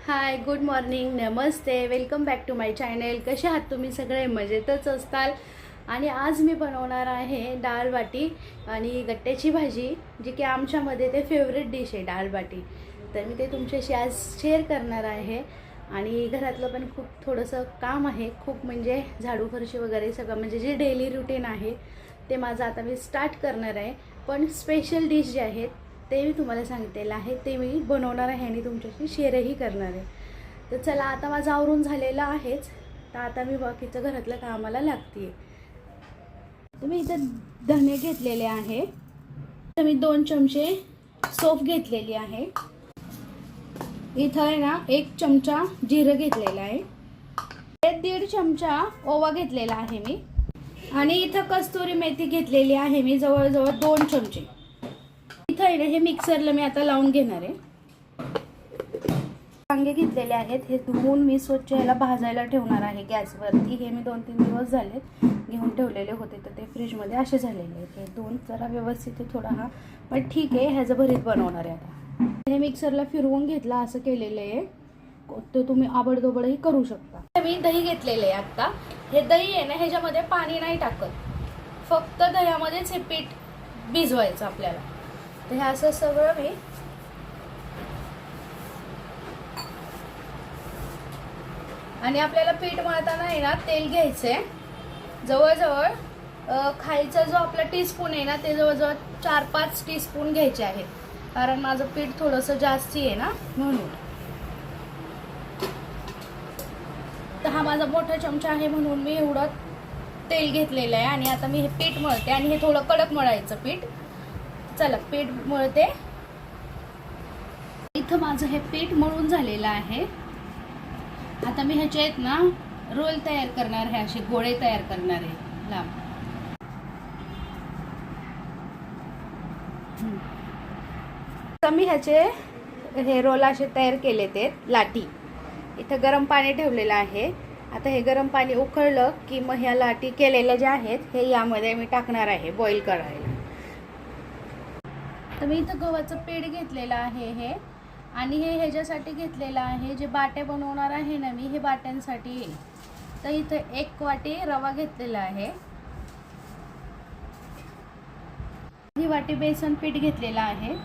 हाय, good morning, नमस्ते, welcome back to my channel. कसे आहात तुम्ही सगळे? मजेतच असताल. आणि आज मी बनवणार आहे डाळ बाटी आणि गट्ट्याची भाजी, जी की आमच्यामध्ये ते फेवरेट डिश आहे डाळ बाटी. तर मी ते तुमच्याशी आज शेअर करणार आहे. आणि घरातलं पण खूप थोडंसं काम आहे, खूप म्हणजे झाडू फरशी वगैरे सगळं, म्हणजे जे डेली रुटीन आहे ते माझं आता मी स्टार्ट करणार आहे. पण स्पेशल डिश जे आहेत ते मी तुम्हाला सांगितलेलं आहे, ते मी बनवणार आहे आणि तुमच्याशी शेअरही करणार आहे. तर चला, आता माझं आवरून झालेलं आहेच, तर आता मी बाकीचं घरातलं कामाला लागते. तर मी इथं धने घेतलेले आहे, तर मी 2 चमचे सौंफ घेतलेली आहे. इथं आहे ना 1 चमचा जिरं घेतलेलं आहे, 1.5 चमचा ओवा घेतलेला आहे मी. आणि इथं कस्तुरी मेथी घेतलेली आहे मी, जवळजवळ 2 चमचे. इथं आहे ना हे मिक्सरला मी आता लावून घेणार आहे. वांगे घेतलेले आहेत, हे धुवून मी स्वच्छ ह्याला भाजायला ठेवणार आहे गॅसवरती. हे मी 2-3 दिवस झाले घेऊन ठेवलेले होते, तर ते फ्रीजमध्ये असे झालेले आहेत. हे दोन जरा व्यवस्थित थोडा हा, पण ठीक आहे, ह्याचं भरीत बनवणार आहे आता. हे मिक्सरला फिरवून घेतला, असं केलेलं आहे. तर तुम्ही आबडधोबडही करू शकता. मी दही घेतलेलं आहे आता. हे दही आहे ना, ह्याच्यामध्ये पाणी नाही टाकत, फक्त दह्यामध्येच हे पीठ भिजवायचं आपल्याला. तर हे असं सगळं मी आणि आपल्याला पीठ मळताना आहे ना तेल घ्यायचंय. जवळजवळ खायचा जो आपला टीस्पून आहे ना, ते जवळजवळ 4-5 टीस्पून घ्यायचे आहेत, कारण माझं पीठ थोडंसं जास्ती आहे ना, म्हणून. तर हा माझा मोठा चमचा आहे म्हणून मी एवढं तेल घेतलेलं आहे. आणि आता मी हे पीठ मळते, आणि हे थोडं कडक मळायचं पीठ. चला, पीठ मळते. इथं माझं हे पीठ मळून झालेलं आहे. आता मी ह्याचे आहेत ना रोल तयार करणार आहे, असे गोळे तयार करणार आहे लांब. तर मी ह्याचे हे रोल असे तयार केले, ते लाटी. इथं गरम पाणी ठेवलेलं आहे. आता हे गरम पाणी उकळलं की मग ह्या लाटी केलेल्या ज्या आहेत हे यामध्ये मी टाकणार आहे बॉईल करायला. तर मी इथं गव्हाचं पीठ घेतलेलं आहे हे, आणि हे ह्याच्यासाठी घेतलेलं आहे, जे बाटे बनवणार आहे ना मी, हे बाट्यांसाठी. तर इथं 1 वाटी रवा घेतलेला आहे, ही वाटी बेसन पीठ घेतलेला आहे,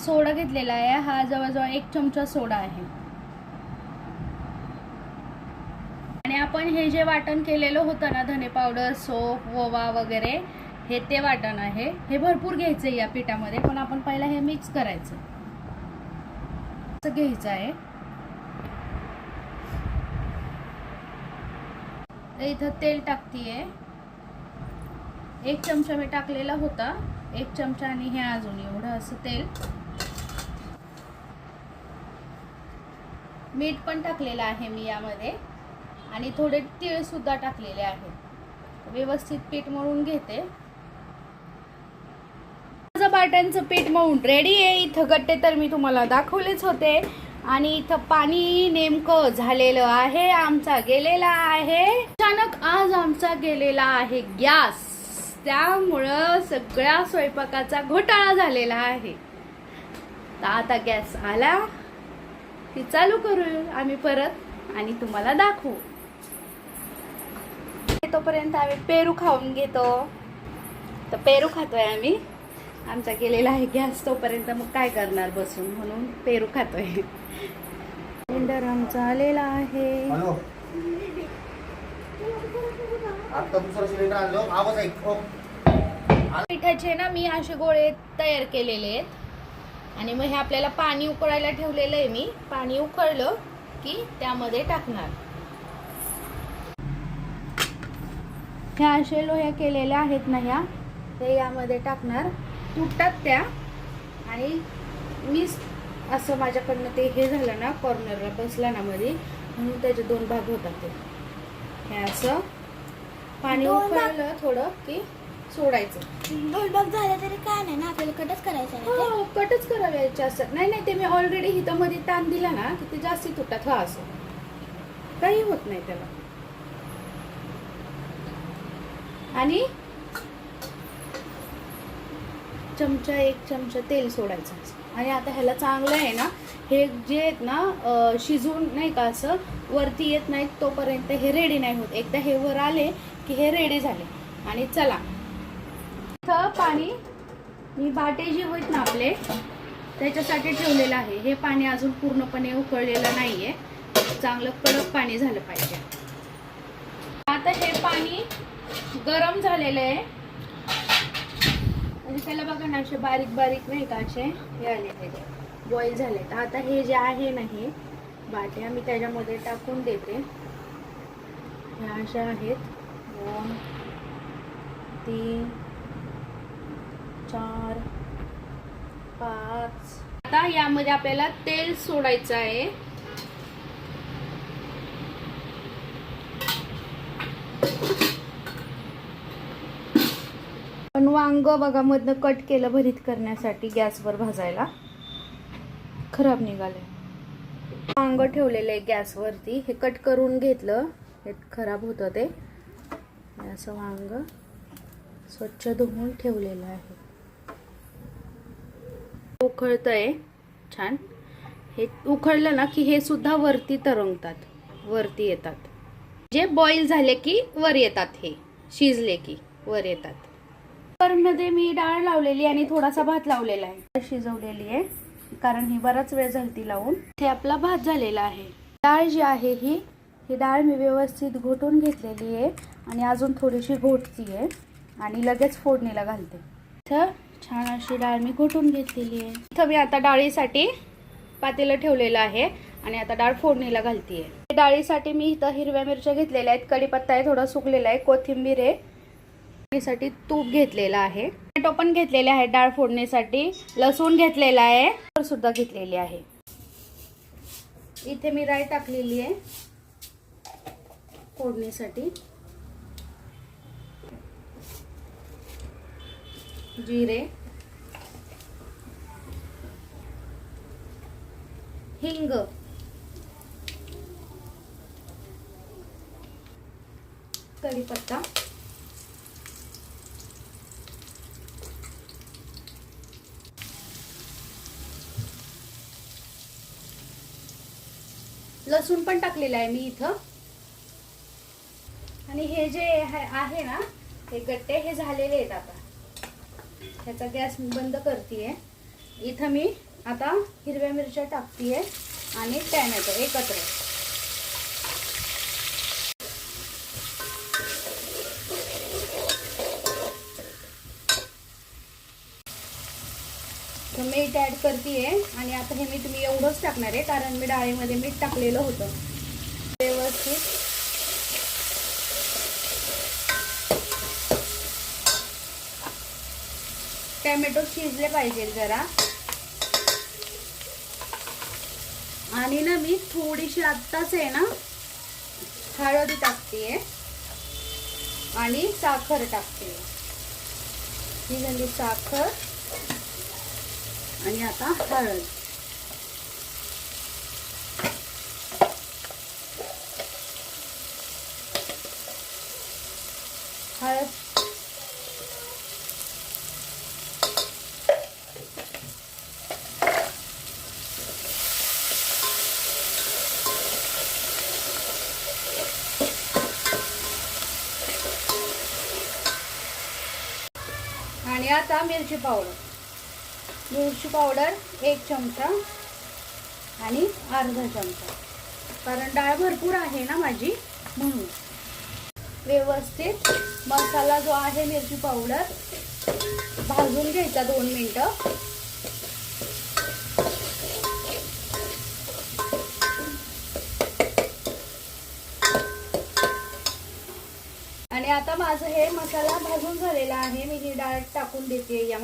सोडा घेतलेला आहे, हा जवळजवळ 1 चमचा सोडा आहे. आणि आपण हे जे वाटण केलेलं होतं ना, धने पावडर, सौंफ, ओवा वगैरे, हे ते वाटण आहे. हे भरपूर घ्यायचं या पिठामध्ये, पण आपण पहिला हे मिक्स करायचं, असं घ्यायचं आहे. इथं तेल टाकतीये, 1 चमचा मी टाकलेला होता, 1 चमचा, आणि हे अजून एवढं असं तेल. मीठ पण टाकलेलं आहे मी यामध्ये, आणि थोडे तीळ सुद्धा टाकलेले आहेत. व्यवस्थित पीठ मळून घेते. माझं बाट्यांचं पीठ मळून रेडी आहे. इथं गट्टे तर मी तुम्हाला दाखवलेच होते, आणि इथं पाणी नेमकं झालेलं आहे, आमचा गेलेला आहे अचानक. आज आमचा गेलेला आहे गॅस, त्यामुळं सगळ्या स्वयंपाकाचा घोटाळा झालेला आहे. तर आता गॅस आला की चालू करू आम्ही परत, आणि तुम्हाला दाखवू. तोपर्यंत आम्ही पेरू खाऊन घेतो. तर पेरू खातोय आम्ही, आमचा गेलेला आहे गॅस तोपर्यंत, मग काय करणार बसून, म्हणून पेरू खातोय. सिलेंडर आमचा आलेला आहे. पिठाचे ना मी असे गोळे तयार केलेले आहेत, आणि मग हे आपल्याला पाणी उकळायला ठेवलेलं आहे मी. पाणी उकळलं की त्यामध्ये टाकणार. ह्या असे लोह्या केलेल्या आहेत ना, ह्या ते यामध्ये टाकणार. तुटतात त्या, आणि मी असं माझ्याकडनं ते हे झालं ना, कॉर्नरला बसला ना मध्ये, म्हणून त्याचे 2 भाग होतात. ते हे असं पाणी उकळलं थोडं की सोडायचं. 2 भाग झाले तरी काय नाही ना, आपल्याला कटच करायचं. हो, कटच करायचं असं. नाही, ते मी ऑलरेडी इथं मध्ये ताण दिला ना की ते जास्ती तुटतात. हा, असं काही होत नाही त्याला. आणि चमचा 1 चमचा तेल सोडायचं आणि आता ह्याला चांगलं आहे ना, हे जे आहेत ना शिजून नाही का असं वरती येत नाहीत तोपर्यंत हे रेडी नाही होत. एकदा हे वर आले की हे रेडी झाले. आणि चला इथं पाणी मी बाटे जे आहेत ना आपले त्याच्यासाठी ठेवलेलं आहे. हे पाणी अजून पूर्णपणे उकळलेलं नाही आहे, चांगलं कडक पाणी झालं पाहिजे. आता हे पाणी गरम झालेलं आहे आणि त्याला बघा ना असे बारीक बारीक नाही का असे हे आलेले बॉईल झाले. तर आता हे जे आहे ना हे बाट्या मी त्याच्यामध्ये टाकून देते. ह्या अशा आहेत 2 3 4 5. आता यामध्ये आपल्याला तेल सोडायचं आहे. पण वांग बघा मधनं कट केलं भरीत करण्यासाठी गॅसवर भाजायला, खराब निघाले. वांग ठेवलेलं आहे गॅसवरती, हे कट करून घेतलं, हे खराब होतं ते. असं वांग स्वच्छ धुवून ठेवलेलं आहे. उकळतंय छान. हे उकळलं ना की हे सुद्धा वरती तरंगतात, वरती येतात. जे बॉईल झाले की वर येतात, हे शिजले की वर येतात. कुकरमध्ये मी डाळ लावलेली आणि थोडासा भात लावलेला आहे, शिजवलेली आहे कारण ही बराच वेळ झालती लावून. हे आपला भात झालेला आहे. डाळ जी आहे ही डाळ मी व्यवस्थित घोटून घेतलेली आहे आणि अजून थोडीशी घोटती आहे आणि लगेच फोडणीला घालते. इथं छान अशी डाळ मी घोटून घेतलेली आहे. इथं मी आता डाळीसाठी पातेलं ठेवलेलं आहे आणि आता डाळ फोडणीला घालतीये. डाळीसाठी मी इथं हिरव्या मिरच्या घेतलेल्या आहेत, कढीपत्ता आहे थोडा सुकलेला आहे, कोथिंबीर आहे, साठी तूप घेतलेला आहे, टोमॅटो पण घेतलेले आहे डाळ फोडणीसाठी, लसूण घेतलेला आहे, सुद्धा घेतलेली आहे. इथे मी राई टाकलेली आहे फोडणीसाठी, जिरे, हिंग, कढीपत्ता, लसूण पण टाकलेला आहे मी इथं. आणि हे जे आहे ना हे गट्टे हे झालेले आहेत. आता ह्याचा गॅस बंद करतेय. इथं मी आता हिरव्या मिरच्या टाकतेय आणि टोमॅटो एकत्र. मीठ ऍड करतेय आणि आता हे मी तुम्ही एवढंच टाकणार आहे कारण मी डाळीमध्ये मीठ टाकलेलं होतं. व्यवस्थित टोमॅटो शिजले पाहिजे जरा. आणि ना मी थोडीशी आत्ताच आहे ना हळद टाकतेय आणि साखर टाकते. ही झाली साखर आणि आता हळद. हळद आणि आता मिरची पावडर 1 चमचा आणि अर्धा चमचा, कारण डाळ भरपूर आहे ना माझी म्हणून. व्यवस्थित मसाला जो आहे मिरची पावडर भाजून घ्यायचा 2 मिनिटं. आणि आता माझं हे मसाला भाजून झालेला आहे. मी ही डाळ टाकून देते या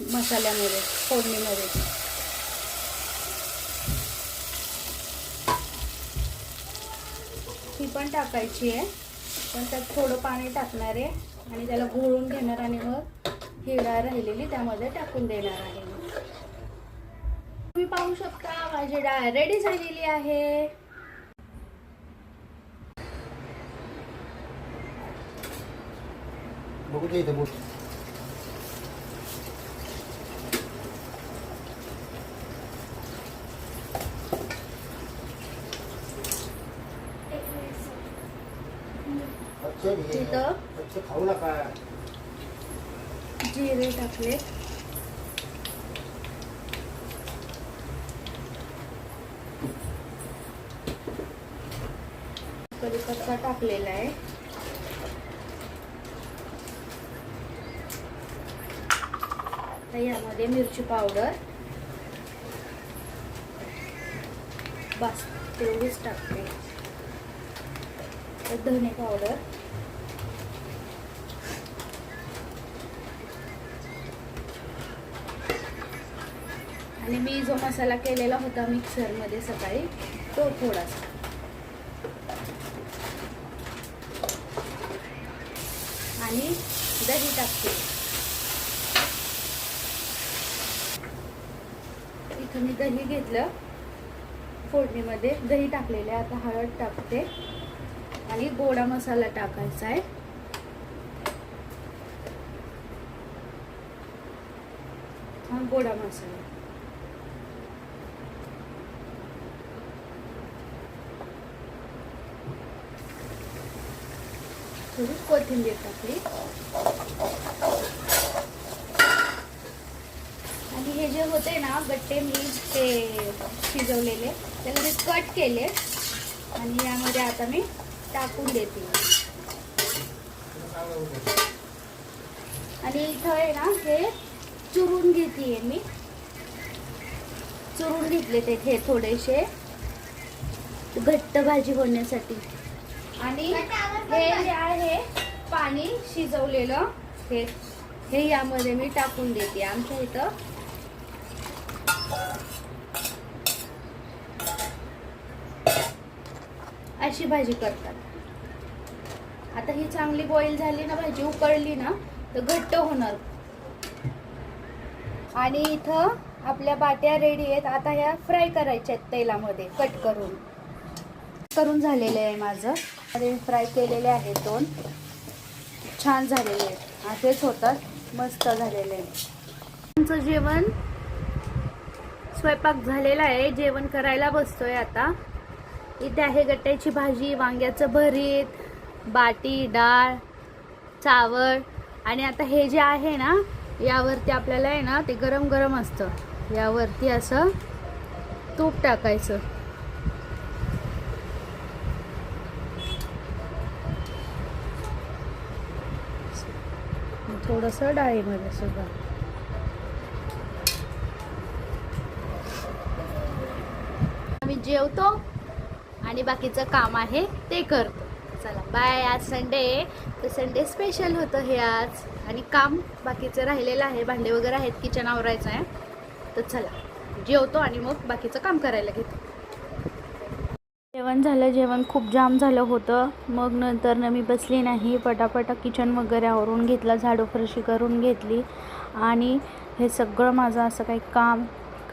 मसाल्यामध्ये फोडणीमध्ये. ही पण टाकायची आहे, पण त्यात थोडं पाणी टाकणार आहे आणि त्याला घोळून घेणार आणि मग ही डाळ राहिलेली त्यामध्ये टाकून देणार आहे. तुम्ही पाहू शकता माझी डाळ रेडी झालेली आहे. तिथं खाऊ नका. जिरे टाकले, कढीपत्ता टाकलेला आहे, आता यामध्ये मिरची पावडर बस तेवढीच टाकते. धने पावडर, आणि मी जो मसाला केलेला होता मिक्सरमध्ये सकाळी तो थोडासा, आणि दही टाकते. इथं मी दही घेतलं फोडणीमध्ये, दही टाकलेले. आता हळद टाकते आणि गोडा मसाला टाकायचा आहे. हा गोडा मसाला, थोडी कोथिंबीर टाकली, आणि हे जे होते ना गट्टे मी ते शिजवलेले त्याला मी कट केले आणि यामध्ये आता मी टाकून देते. आणि इथं आहे ना हे चुरून घेते मी, चुरून घेतले ते हे थोडेसे घट्ट भाजी होण्यासाठी. आणि हे जे आहे पाणी शिजवलेलं हे यामध्ये मी टाकून देते. आमच्या इथं अशी भाजी करतात. आता ही चांगली बॉईल झाली ना, भाजी उकळली ना तर घट्ट होणार. आणि इथं आपल्या बाट्या रेडी आहेत. आता ह्या फ्राय करायच्या आहेत तेलामध्ये, कट करून झालेले आहे माझं. अरे फ्राय केलेले आहेत, दोन छान झालेले आहेत. असेच होतात, मस्त झालेले आहे. आमचं जेवण स्वयंपाक झालेला आहे, जेवण करायला बसतोय आता. इथे आहे गट्ट्याची भाजी, वांग्याचं भरीत, बाटी, डाळ, चावळ. आणि आता हे जे आहे ना यावरती आपल्याला आहे ना ते गरम गरम असतं, यावरती असं तूप टाकायचं. थोडंसं डाळीमध्ये सुद्धा. आम्ही जेवतो आणि बाकीचं काम आहे ते करतो. चला बाय. आज संडे आहे तर संडे स्पेशल होतं हे आज. आणि काम बाकीचं राहिलेलं आहे, भांडे वगैरे आहेत, किचन आवरायचं आहे. तर चला जेवतो आणि मग बाकीचं काम करायला घेतो. जेवण झालं, जेवण खूप जाम झालं होतं. मग नंतर मी बसली नाही, पटापटा किचन वगैरे आवरून घेतलं, झाडू फरशी करून घेतली. आणि हे सगळं माझं असं काही काम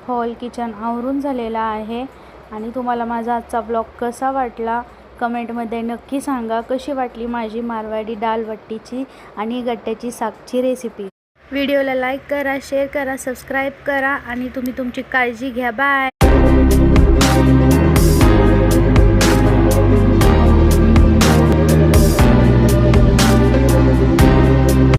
हॉल किचन आवरून झालेलं आहे. आणि तुम्हाला माझा आजचा ब्लॉग कसा वाटला कमेंटमध्ये नक्की सांगा. कशी वाटली माझी मारवाडी डाळ बट्टीची आणि गट्ट्याची सागची रेसिपी. व्हिडिओला लाईक करा, शेअर करा, सबस्क्राईब करा आणि तुम्ही तुमची काळजी घ्या. बाय.